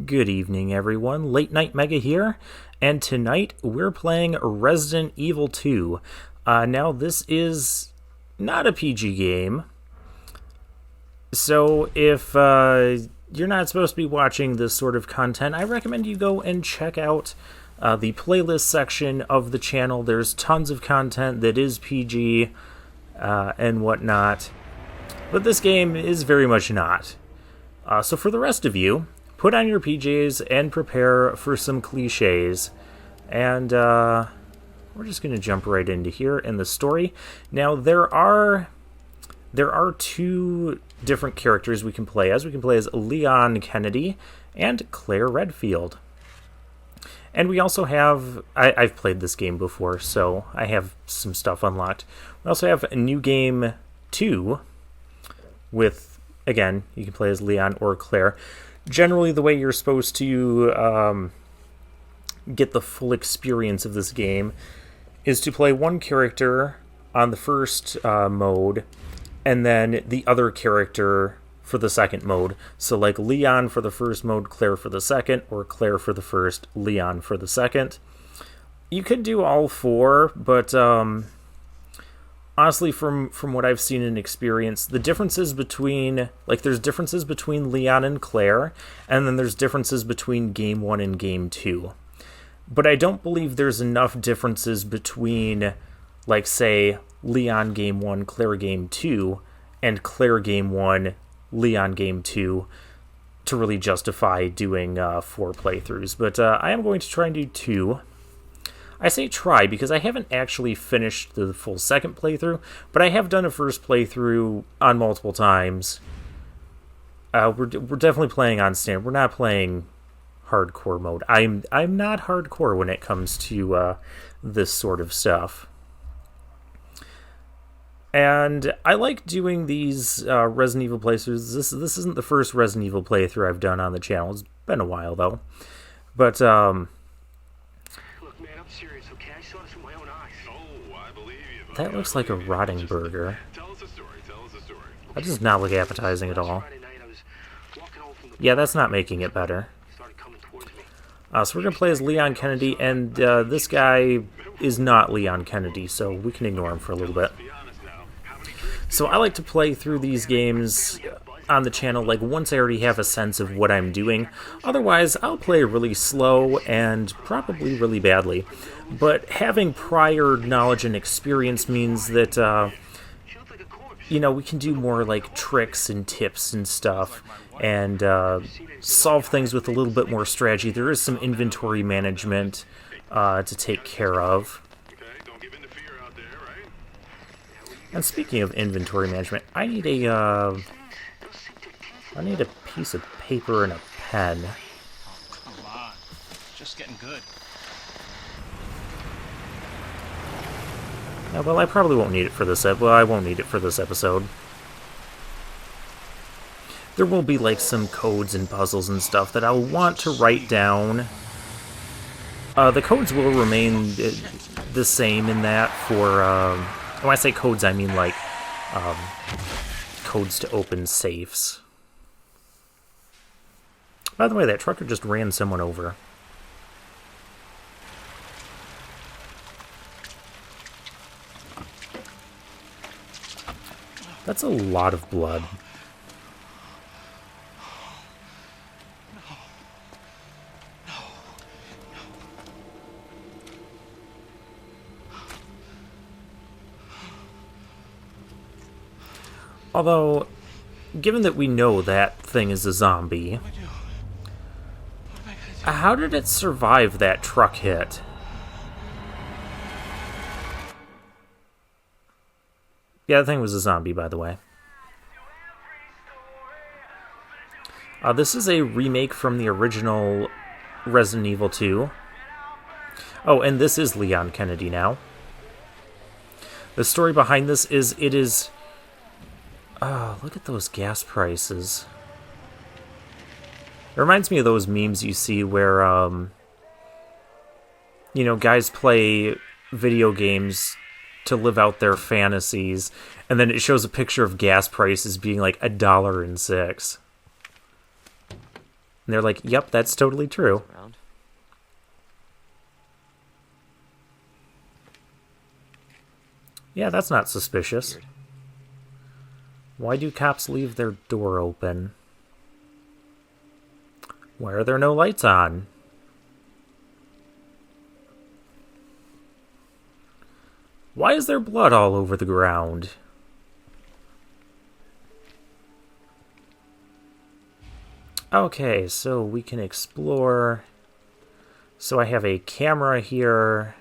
Good evening, everyone. Late Night Mega here, and tonight we're playing Resident Evil 2. Now, this is not a PG game, so if you're not supposed to be watching this sort of content, I recommend you go and check out the playlist section of the channel. There's tons of content that is PG and whatnot, but this game is very much not. So for the rest of you, put on your PJs and prepare for some cliches. And we're just going to jump right into here in the story. Now, there are two different characters we can play as. We can play as Leon Kennedy and Claire Redfield. And we also have... I've played this game before, so I have some stuff unlocked. We also have a New Game 2 with, again, you can play as Leon or Claire. Generally, the way you're supposed to get the full experience of this game is to play one character on the first mode, and then the other character for the second mode. So like Leon for the first mode, Claire for the second, or Claire for the first, Leon for the second. You could do all four, but honestly, from what I've seen and experienced, the differences between, there's differences between Leon and Claire, and then there's differences between Game 1 and Game 2. But I don't believe there's enough differences between, say, Leon Game 1, Claire Game 2, and Claire Game 1, Leon Game 2, to really justify doing 4 playthroughs. But I am going to try and do 2. I say try because I haven't actually finished the full second playthrough, but I have done a first playthrough on multiple times. We're definitely playing on standard. We're not playing hardcore mode. I'm not hardcore when it comes to this sort of stuff. And I like doing these Resident Evil playthroughs. This isn't the first Resident Evil playthrough I've done on the channel. It's been a while though, but that looks like a rotting burger. That does not look appetizing at all. Yeah, that's not making it better. So we're going to play as Leon Kennedy, and this guy is not Leon Kennedy, so we can ignore him for a little bit. So I like to play through these games on the channel, once I already have a sense of what I'm doing. Otherwise, I'll play really slow and probably really badly. But having prior knowledge and experience means that, we can do more, tricks and tips and stuff, and solve things with a little bit more strategy. There is some inventory management to take care of. And speaking of inventory management, I need a piece of paper and a pen. Come on, it's just getting good. Yeah, well, I probably won't need it for this. I won't need it for this episode. There will be some codes and puzzles and stuff that I'll want to write down. The codes will remain the same in that for. When I say codes, I mean codes to open safes. By the way, that trucker just ran someone over. That's a lot of blood. Although, given that we know that thing is a zombie, how did it survive that truck hit? Yeah, the thing was a zombie, by the way. This is a remake from the original Resident Evil 2. Oh, and this is Leon Kennedy now. The story behind this is oh, look at those gas prices. It reminds me of those memes you see where, guys play video games to live out their fantasies, and then it shows a picture of gas prices being $1.06. And they're like, yep, that's totally true. Around. Yeah, that's not suspicious. Weird. Why do cops leave their door open? Why are there no lights on? Why is there blood all over the ground? Okay, so we can explore. So I have a camera here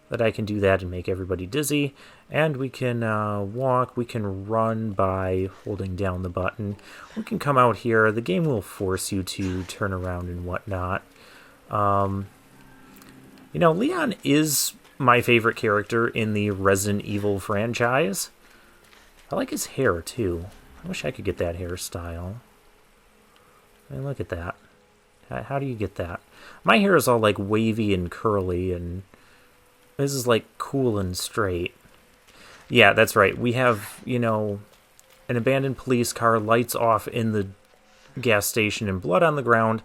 that I can do that and make everybody dizzy. And we can walk, we can run by holding down the button. We can come out here. The game will force you to turn around and whatnot. You know, Leon is my favorite character in the Resident Evil franchise. I like his hair, too. I wish I could get that hairstyle. I mean, look at that. How do you get that? My hair is all, like, wavy and curly, and this is, like, cool and straight. Yeah, that's right. We have, you know, an abandoned police car, lights off in the gas station, and blood on the ground,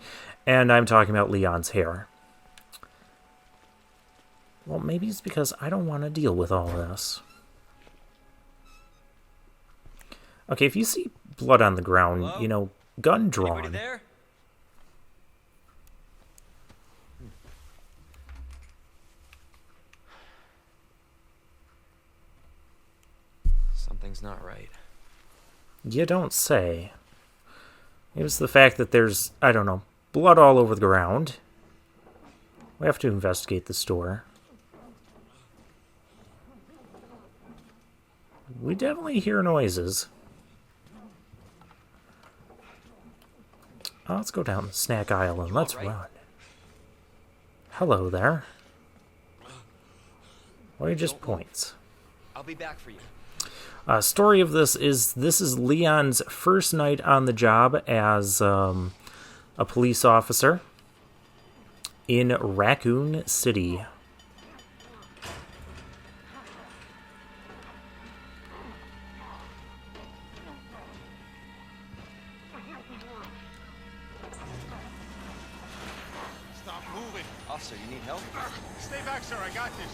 and I'm talking about Leon's hair. Well, maybe it's because I don't want to deal with all this. Okay, if you see blood on the ground, Hello? you know, gun Anybody drawn. there? Something's not right. You don't say. It was the fact that there's, I don't know, blood all over the ground. We have to investigate the store. We definitely hear noises. Oh, let's go down the snack aisle and let's run. Hello there. Or just points. I'll be back for you. Story of this is Leon's first night on the job as a police officer in Raccoon City. Stop moving. Officer, you need help? Stay back, sir. I got this.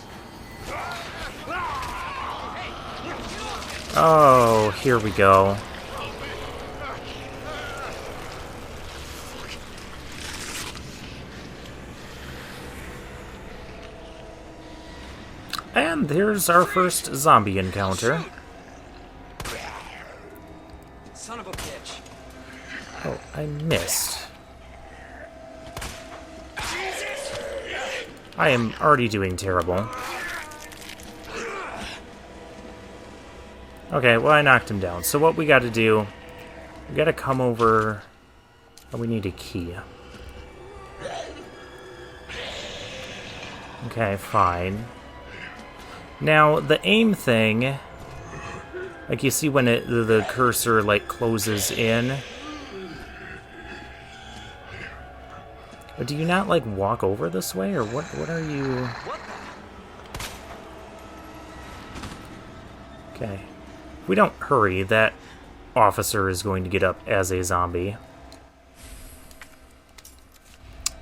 Oh, here we go. And there's our first zombie encounter. Son of a bitch. Oh, I missed. I am already doing terrible. Okay, well, I knocked him down. So what we got to do, we got to come over. Oh, we need a key. Okay, fine. Now, the aim thing, like you see when the cursor, like, closes in. But do you not, like, walk over this way, or what are you... Okay. If we don't hurry, that officer is going to get up as a zombie.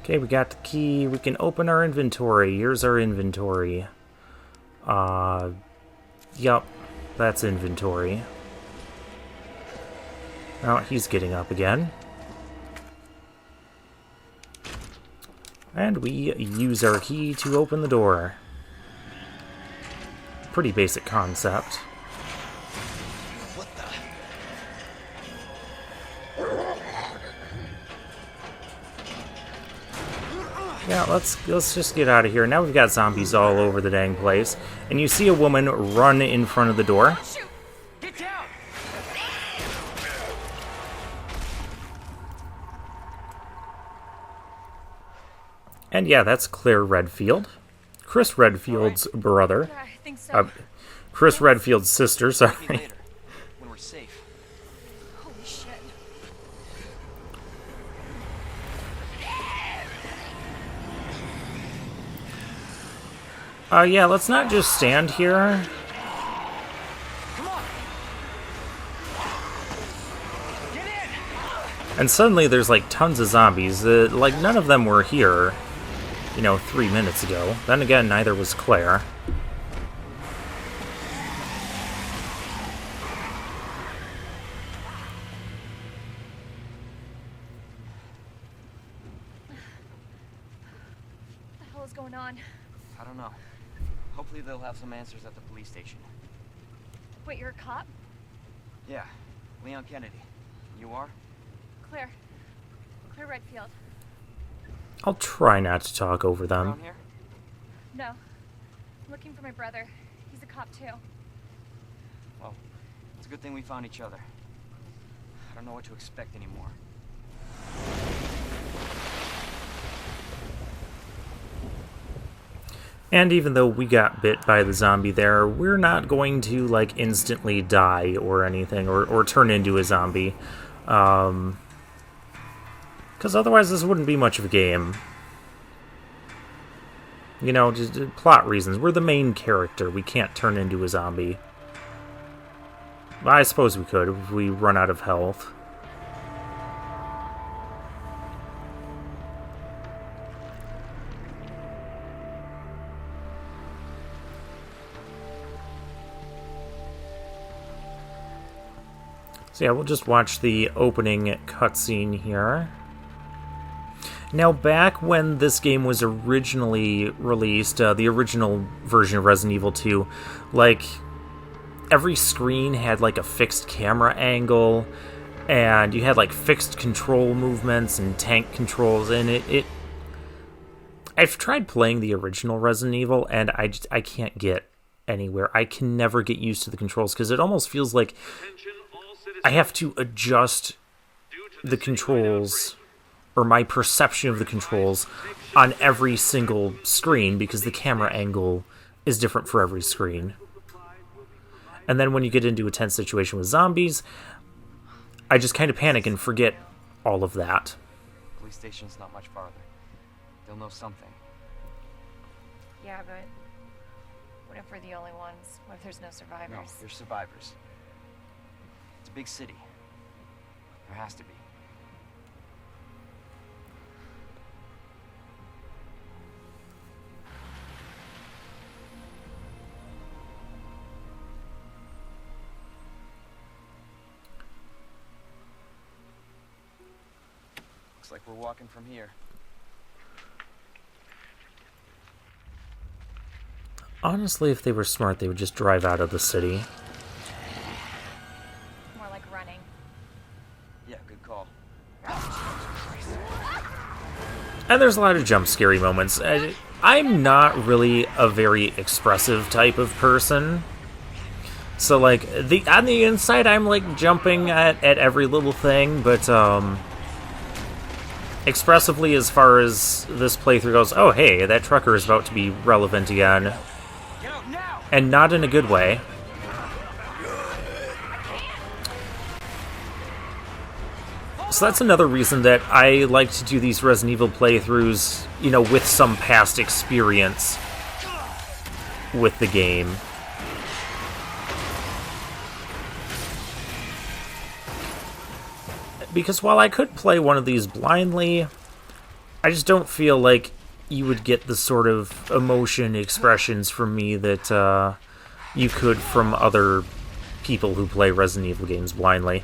Okay, we got the key. We can open our inventory. Here's our inventory. Yup. That's inventory. Oh, he's getting up again. And we use our key to open the door. Pretty basic concept. What the? Yeah, let's just get out of here. Now we've got zombies all over the dang place. And you see a woman run in front of the door. Shoot! Get down! And yeah, that's Claire Redfield. Chris Redfield's brother. Yeah, I think so. Chris Redfield's sister, Maybe sorry. later, when we're safe. Holy shit. Yeah, let's not just stand here. Come on! Get in! I And suddenly there's like tons of zombies. Like none of them were here, 3 minutes ago. Then again, neither was Claire. What the hell is going on? I don't know. Hopefully they'll have some answers at the police station. Wait, you're a cop? Yeah, Leon Kennedy. You are? Claire. Claire Redfield. I'll try not to talk over them. Around here? No. I'm looking for my brother. He's a cop too. Well, it's a good thing we found each other. I don't know what to expect anymore. And even though we got bit by the zombie there, we're not going to, like, instantly die or anything, or turn into a zombie. Because otherwise this wouldn't be much of a game. Just plot reasons. We're the main character. We can't turn into a zombie. I suppose we could if we run out of health. So yeah, we'll just watch the opening cutscene here. Now, back when this game was originally released, the original version of Resident Evil 2, like, every screen had, like, a fixed camera angle, and you had, like, fixed control movements and tank controls, and I've tried playing the original Resident Evil, and I can't get anywhere. I can never get used to the controls, because it almost feels like I have to adjust the controls, or my perception of the controls, on every single screen, because the camera angle is different for every screen. And then when you get into a tense situation with zombies, I just kind of panic and forget all of that. Police station's not much farther. They'll know something. Yeah, but what if we're the only ones? What if there's no survivors? No, there's survivors. It's a big city. There has to be. Looks like we're walking from here. Honestly, if they were smart, they would just drive out of the city. More like running. Yeah, good call. And there's a lot of jump scary moments. I'm not really a very expressive type of person. So, like, on the inside, I'm, like, jumping at every little thing, but, expressively, as far as this playthrough goes, oh, hey, that trucker is about to be relevant again. Get out now! And not in a good way. So that's another reason that I like to do these Resident Evil playthroughs, with some past experience with the game. Because while I could play one of these blindly, I just don't feel like you would get the sort of emotion expressions from me that you could from other people who play Resident Evil games blindly.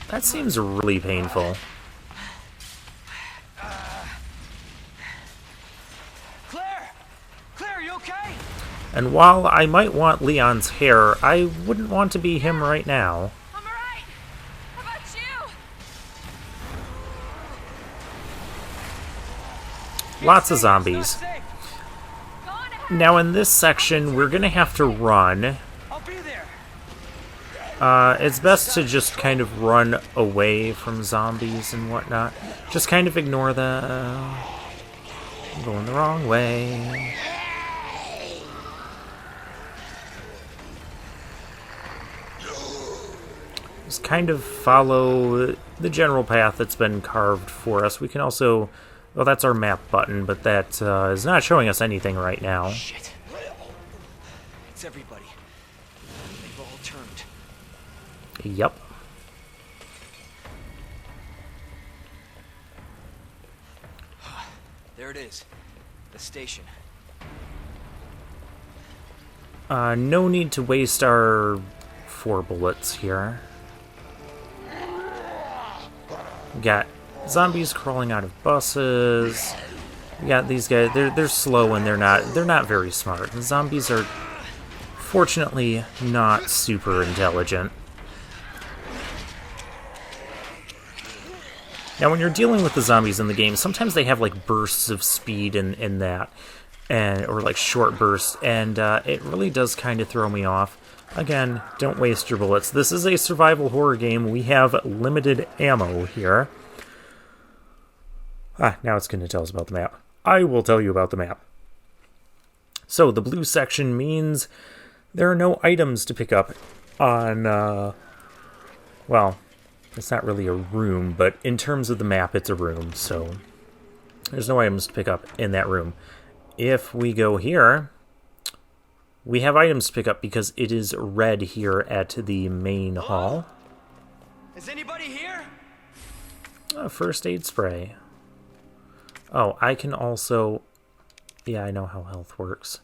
That seems really painful. Claire! Claire, are you okay? And while I might want Leon's hair, I wouldn't want to be him right now. I'm alright! How about you? Lots of zombies. Safe. Go on ahead. Now in this section, we're gonna have to run. I'll be there. It's best to just kind of run away from zombies and whatnot. Just kind of ignore them. I'm going the wrong way. Just kind of follow the general path that's been carved for us. We can also Well, that's our map button, but that is not showing us anything right now. Shit. It's everybody. They've all turned. Yep. There it is. The station. No need to waste our 4 bullets here. We got zombies crawling out of buses. We got these guys. They're slow and they're not very smart. The zombies are fortunately not super intelligent. Now, when you're dealing with the zombies in the game, sometimes they have like bursts of speed in that, or like short bursts, and it really does kind of throw me off. Again, don't waste your bullets. This is a survival horror game. We have limited ammo here. Now it's going to tell us about the map. I will tell you about the map. So, the blue section means there are no items to pick up on, well, it's not really a room, but in terms of the map, it's a room, so there's no items to pick up in that room. If we go here, we have items to pick up because it is red here at the main hall. Is anybody here? First aid spray. Oh, I can also... Yeah, I know how health works.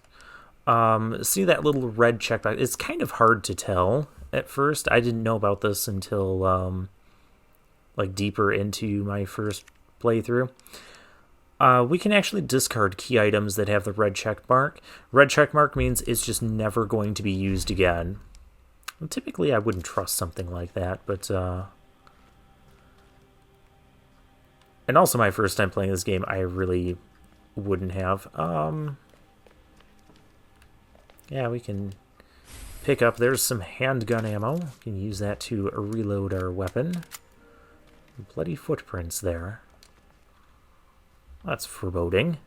See that little red checkbox? It's kind of hard to tell at first. I didn't know about this until, like, deeper into my first playthrough. We can actually discard key items that have the red check mark. Red check mark means it's just never going to be used again. Well, typically, I wouldn't trust something like that, but... And also my first time playing this game, I really wouldn't have. Yeah, we can pick up... There's some handgun ammo. We can use that to reload our weapon. Bloody footprints there. That's foreboding.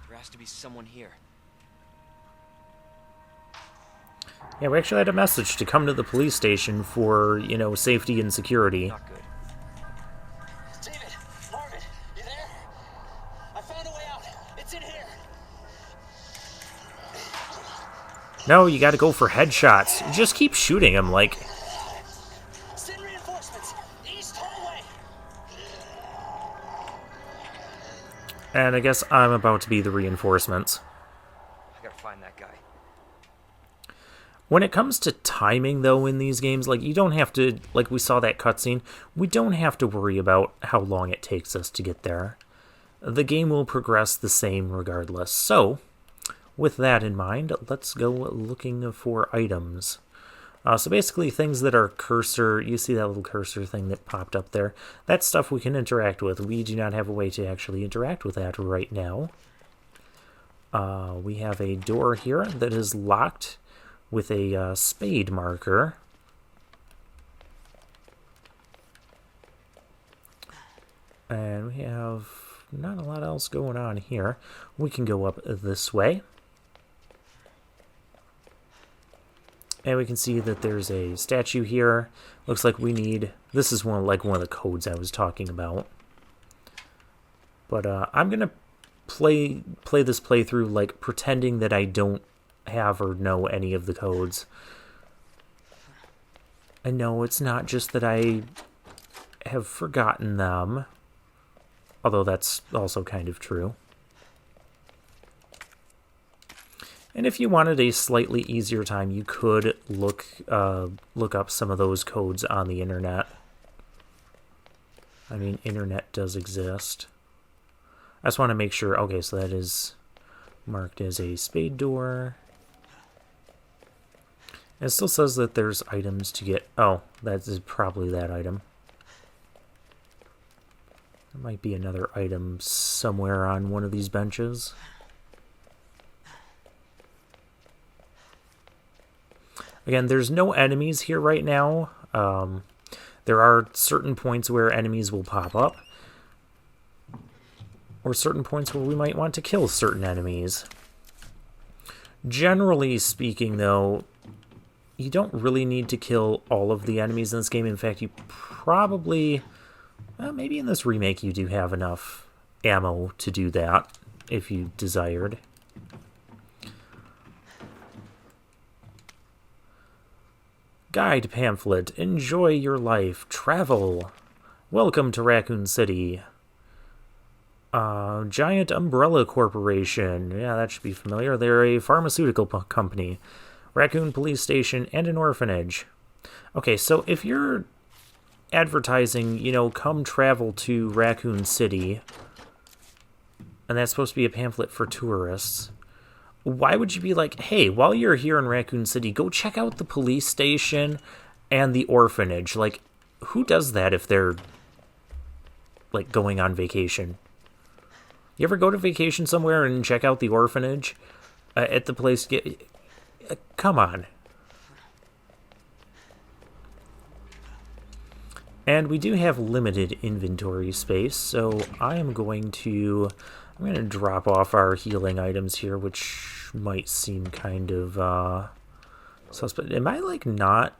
There has to be someone here. Yeah, we actually had a message to come to the police station for, you know, safety and security. Not good. David, Marvin, you there? I found a way out. It's in here. No, you gotta go for headshots. Just keep shooting him, like... Send reinforcements. East hallway. And I guess I'm about to be the reinforcements. I gotta find that guy. When it comes to timing, though, in these games, like, you don't have to, like we saw that cutscene, we don't have to worry about how long it takes us to get there. The game will progress the same regardless. So, with that in mind, let's go looking for items. So basically, things that are cursor, you see that little cursor thing that popped up there, that's stuff we can interact with. We do not have a way to actually interact with that right now. We have a door here that is locked with a spade marker. And we have not a lot else going on here. We can go up this way. And we can see that there's a statue here. Looks like we need... This is one of the codes I was talking about. But I'm going to play this playthrough like pretending that I don't have or know any of the codes. And no, it's not just that I have forgotten them, although that's also kind of true. And if you wanted a slightly easier time, you could look up some of those codes on the internet. I mean, internet does exist. I just want to make sure. Okay, so that is marked as a spade door. It still says that there's items to get... Oh, that is probably that item. There might be another item somewhere on one of these benches. Again, there's no enemies here right now. There are certain points where enemies will pop up. Or certain points where we might want to kill certain enemies. Generally speaking, though... you don't really need to kill all of the enemies in this game. In fact, you probably, well, maybe in this remake you do have enough ammo to do that if you desired. Guide pamphlet. Enjoy your life. Travel. Welcome to Raccoon City. Giant Umbrella Corporation. Yeah, that should be familiar. They're a pharmaceutical company. Raccoon Police Station, and an orphanage. Okay, so if you're advertising, you know, come travel to Raccoon City, and that's supposed to be a pamphlet for tourists, why would you be like, hey, while you're here in Raccoon City, go check out the police station and the orphanage? Like, who does that if they're, like, going on vacation? You ever go to vacation somewhere and check out the orphanage at the place? Come on. And we do have limited inventory space, so I'm going to drop off our healing items here, which might seem kind of suspect. Am I like not?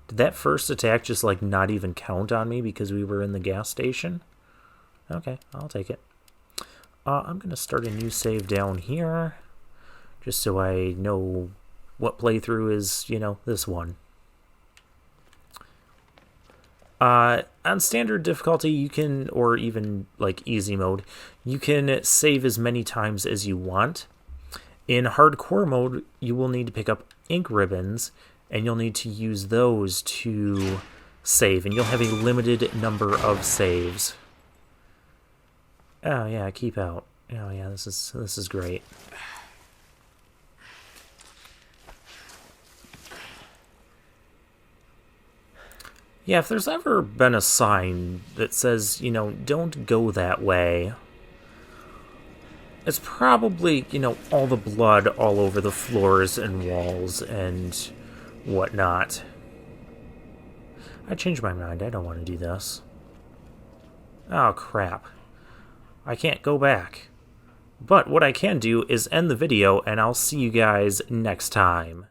Did that first attack just like not even count on me because we were in the gas station? Okay, I'll take it. I'm going to start a new save down here, just so I know what playthrough is, you know, this one. On standard difficulty, you can, or even like easy mode, you can save as many times as you want. In hardcore mode, you will need to pick up ink ribbons, and you'll need to use those to save, and you'll have a limited number of saves. Oh yeah, keep out. Oh yeah, this is great. Yeah, if there's ever been a sign that says, you know, don't go that way, it's probably, you know, all the blood all over the floors and walls and whatnot. I changed my mind. I don't want to do this. Oh, crap. I can't go back. But what I can do is end the video, and I'll see you guys next time.